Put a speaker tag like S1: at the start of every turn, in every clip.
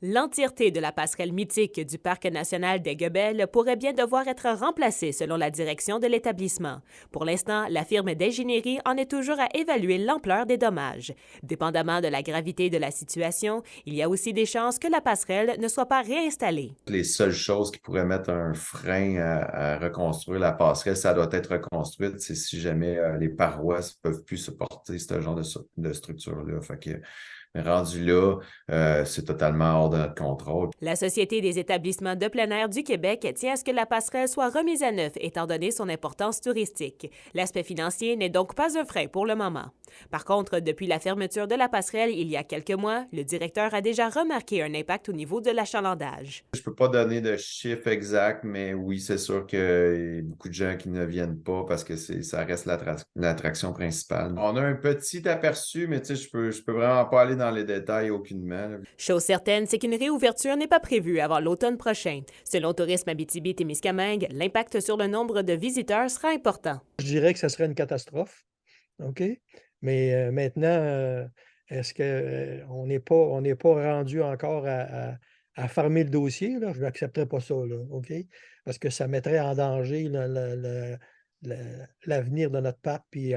S1: L'entièreté de la passerelle mythique du Parc national des Guebel pourrait bien devoir être remplacée selon la direction de l'établissement. Pour l'instant, la firme d'ingénierie en est toujours à évaluer l'ampleur des dommages. Dépendamment de la gravité de la situation, il y a aussi des chances que la passerelle ne soit pas réinstallée.
S2: Les seules choses qui pourraient mettre un frein à reconstruire la passerelle, ça doit être reconstruite, c'est si jamais les parois ne peuvent plus supporter ce genre de structure-là. Fait que, rendu là, c'est totalement hors de notre contrôle.
S1: La Société des établissements de plein air du Québec tient à ce que la passerelle soit remise à neuf étant donné son importance touristique. L'aspect financier n'est donc pas un frein pour le moment. Par contre, depuis la fermeture de la passerelle il y a quelques mois, le directeur a déjà remarqué un impact au niveau de l'achalandage.
S2: Je peux pas donner de chiffre exact, mais oui, c'est sûr qu'il y a beaucoup de gens qui ne viennent pas parce que ça reste l'attraction principale. On a un petit aperçu, mais tu sais, je peux vraiment pas aller dans les détails aucunement, là.
S1: Chose certaine, c'est qu'une réouverture n'est pas prévue avant l'automne prochain. Selon Tourisme Abitibi-Témiscamingue, l'impact sur le nombre de visiteurs sera important.
S3: Je dirais que ça serait une catastrophe, OK? Mais maintenant, est-ce qu'on n'est pas rendu encore à fermer le dossier, là? Je n'accepterais pas ça, là, OK? Parce que ça mettrait en danger l'avenir de notre parc, puis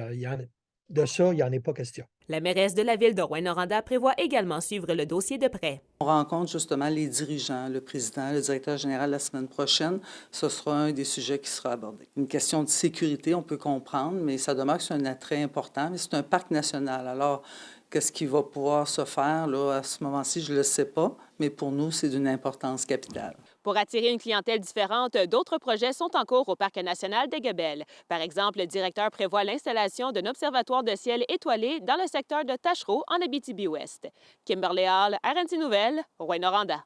S3: de ça, il n'y en est pas question.
S1: La mairesse de la ville de Rouyn-Noranda prévoit également suivre le dossier de près.
S4: On rencontre justement les dirigeants, le président, le directeur général la semaine prochaine. Ce sera un des sujets qui sera abordé. Une question de sécurité, on peut comprendre, mais ça demeure que c'est un attrait important. Mais c'est un parc national. Alors, qu'est-ce qui va pouvoir se faire là, à ce moment-ci, je ne le sais pas, mais pour nous, c'est d'une importance capitale.
S1: Pour attirer une clientèle différente, d'autres projets sont en cours au Parc national des Guebel. Par exemple, le directeur prévoit l'installation d'un observatoire de ciel étoilé dans le secteur de Tachereau en Abitibi-Ouest. Kimberly Hall, RNC Nouvelles, Rouyn-Noranda.